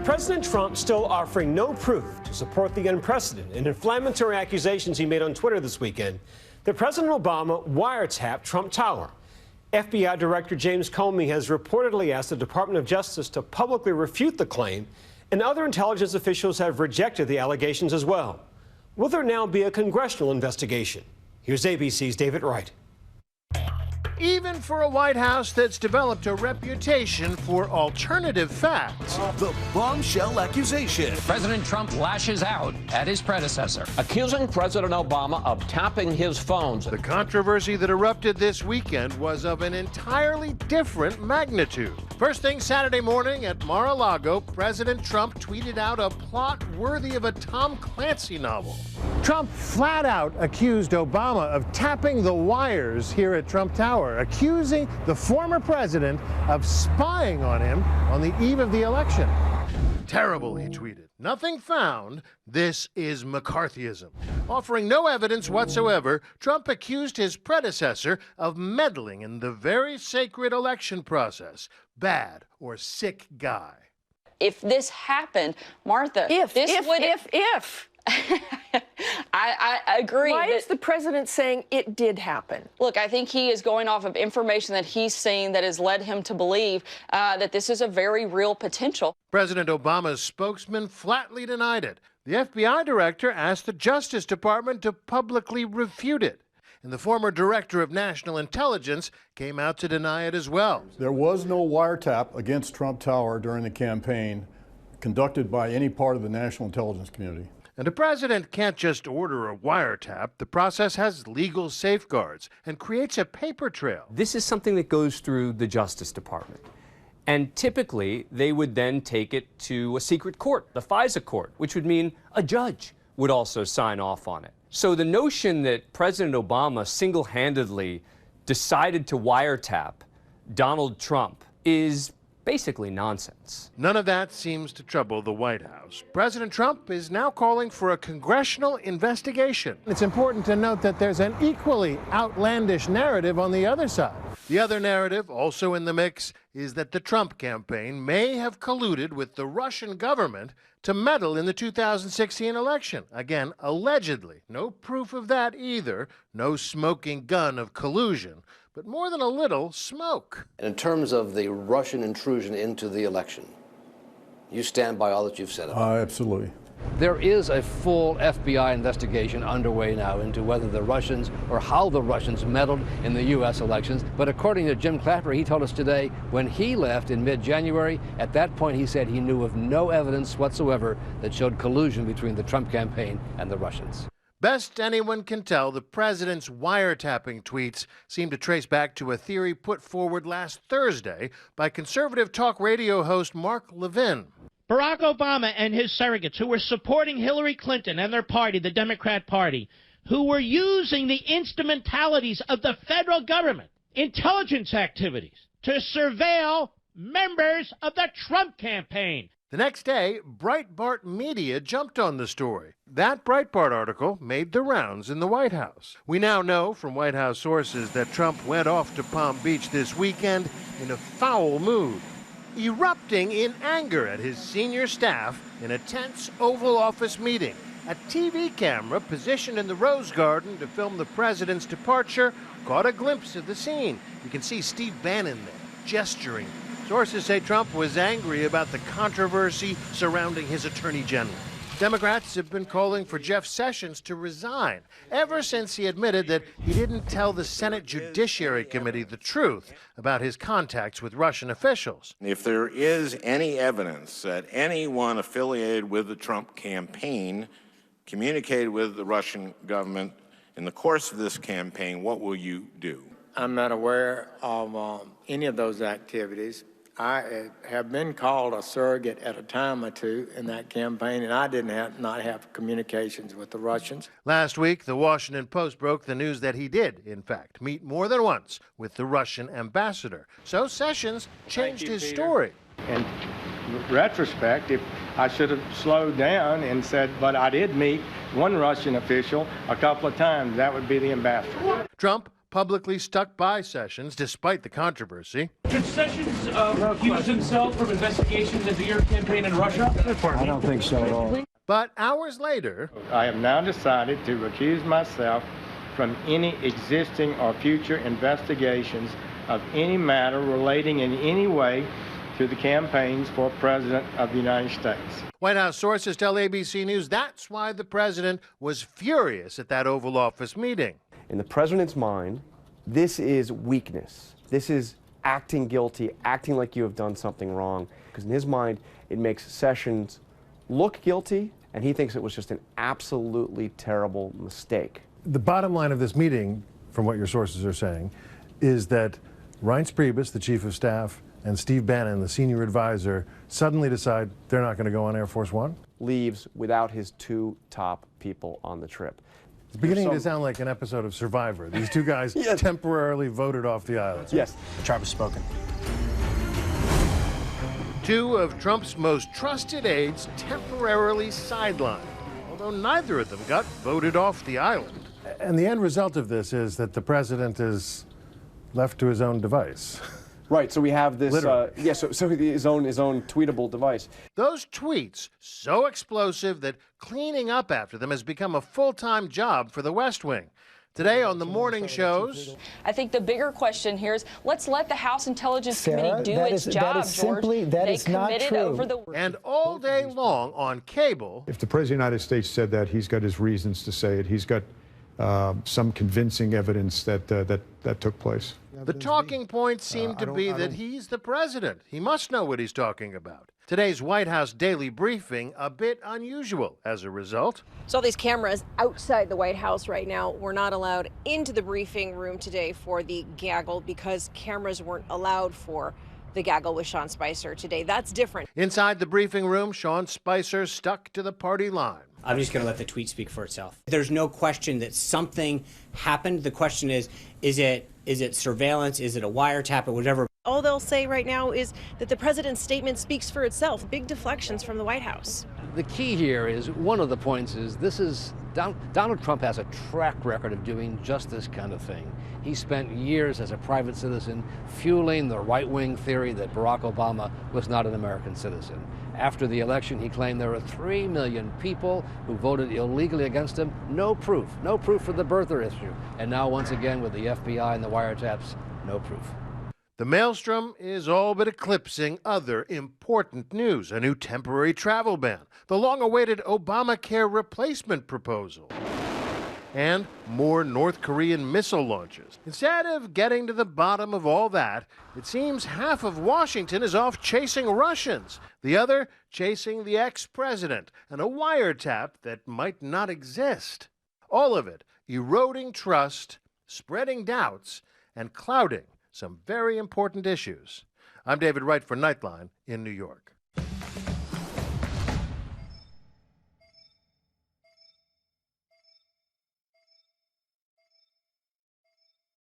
President Trump still offering no proof to support the unprecedented and inflammatory accusations he made on Twitter this weekend that President Obama wiretapped Trump Tower. FBI Director James Comey has reportedly asked the Department of Justice to publicly refute the claim, and other intelligence officials have rejected the allegations as well. Will there now be a congressional investigation? Here's ABC's David Wright. Even for a White House that's developed a reputation for alternative facts. The bombshell accusation. President Trump lashes out at his predecessor, accusing President Obama of tapping his phones. The controversy that erupted this weekend was of an entirely different magnitude. First thing Saturday morning at Mar-a-Lago, President Trump tweeted out a plot worthy of a Tom Clancy novel. Trump flat out accused Obama of tapping the wires here at Trump Tower, accusing the former president of spying on him on the eve of the election. Terrible, he tweeted. Nothing found. This is McCarthyism. Offering no evidence whatsoever, Trump accused his predecessor of meddling in the very sacred election process. Bad or sick guy. If this happened, Martha, if. I agree. Why is the president saying it did happen? Look, I think he is going off of information that he's seen that has led him to believe that this is a very real potential. President Obama's spokesman flatly denied it. The FBI director asked the Justice Department to publicly refute it. And the former director of national intelligence came out to deny it as well. There was no wiretap against Trump Tower during the campaign conducted by any part of the national intelligence community. And the president can't just order a wiretap. The process has legal safeguards and creates a paper trail. This is something that goes through the Justice Department. And typically, they would then take it to a secret court, the FISA court, which would mean a judge would also sign off on it. So the notion that President Obama single-handedly decided to wiretap Donald Trump is basically nonsense. None of that seems to trouble the White House. President Trump is now calling for a congressional investigation. It's important to note that there's an equally outlandish narrative on the other side. The other narrative, also in the mix, is that the Trump campaign may have colluded with the Russian government to meddle in the 2016 election. Again, allegedly. No proof of that either. No smoking gun of collusion. But more than a little smoke. In terms of the Russian intrusion into the election, you stand by all that you've said about it? Absolutely. There is a full FBI investigation underway now into whether the Russians or how the Russians meddled in the U.S. elections. But according to Jim Clapper, he told us today when he left in mid-January, at that point he said he knew of no evidence whatsoever that showed collusion between the Trump campaign and the Russians. Best anyone can tell, the president's wiretapping tweets seem to trace back to a theory put forward last Thursday by conservative talk radio host Mark Levin. Barack Obama and his surrogates who were supporting Hillary Clinton and their party, the Democrat Party, who were using the instrumentalities of the federal government, intelligence activities, to surveil members of the Trump campaign. The next day, Breitbart Media jumped on the story. That Breitbart article made the rounds in the White House. We now know from White House sources that Trump went off to Palm Beach this weekend in a foul mood, erupting in anger at his senior staff in a tense Oval Office meeting. A TV camera positioned in the Rose Garden to film the president's departure caught a glimpse of the scene. You can see Steve Bannon there, gesturing. Sources say Trump was angry about the controversy surrounding his attorney general. Democrats have been calling for Jeff Sessions to resign ever since he admitted that he didn't tell the Senate Judiciary Committee the truth about his contacts with Russian officials. If there is any evidence that anyone affiliated with the Trump campaign communicated with the Russian government in the course of this campaign, what will you do? I'm not aware of any of those activities. I have been called a surrogate at a time or two in that campaign, and I did not have communications with the Russians. Last week, the Washington Post broke the news that he did, in fact, meet more than once with the Russian ambassador. So Sessions changed his story. In retrospect, if I should have slowed down and said, but I did meet one Russian official a couple of times, that would be the ambassador. Trump publicly stuck by Sessions despite the controversy. Should Sessions recuse himself from investigations into your campaign in Russia? I don't think so at all. But hours later, I have now decided to recuse myself from any existing or future investigations of any matter relating in any way to the campaigns for President of the United States. White House sources tell ABC News that's why the president was furious at that Oval Office meeting. In the president's mind, this is weakness. This is acting guilty, acting like you have done something wrong. Because in his mind, it makes Sessions look guilty, and he thinks it was just an absolutely terrible mistake. The bottom line of this meeting, from what your sources are saying, is that Reince Priebus, the chief of staff, and Steve Bannon, the senior advisor, suddenly decide they're not going to go on Air Force One? Leaves without his two top people on the trip. It's beginning to sound like an episode of Survivor. These two guys temporarily voted off the island. Yes. The tribe has spoken. Two of Trump's most trusted aides temporarily sidelined, although neither of them got voted off the island. And the end result of this is that the president is left to his own device. Right, so we have this, so his own tweetable device. Those tweets so explosive that cleaning up after them has become a full-time job for the West Wing. Today on the morning shows, I think the bigger question here is let's let the House Intelligence Committee do its job, George. That is not true. And all day long on cable. If the President of the United States said that, he's got his reasons to say it. He's got some convincing evidence that took place. The talking points seem to be that he's the president. He must know what he's talking about. Today's White House daily briefing a bit unusual as a result. So these cameras outside the White House right now. We're not allowed into the briefing room today for the gaggle because cameras weren't allowed for the gaggle with Sean Spicer today. That's different. Inside the briefing room, Sean Spicer stuck to the party line. I'm just going to let the tweet speak for itself. There's no question that something happened. The question is it surveillance? Is it a wiretap or whatever? All they'll say right now is that the president's statement speaks for itself. Big deflections from the White House. The key here is, one of the points is, Donald Trump has a track record of doing just this kind of thing. He spent years as a private citizen fueling the right-wing theory that Barack Obama was not an American citizen. After the election, he claimed there were 3 million people who voted illegally against him. No proof for the birther issue. And now, once again, with the FBI and the wiretaps, no proof. The maelstrom is all but eclipsing other important news. A new temporary travel ban, the long-awaited Obamacare replacement proposal, and more North Korean missile launches. Instead of getting to the bottom of all that, it seems half of Washington is off chasing Russians, the other chasing the ex-president, and a wiretap that might not exist. All of it eroding trust, spreading doubts, and clouding some very important issues. I'm David Wright for Nightline in New York.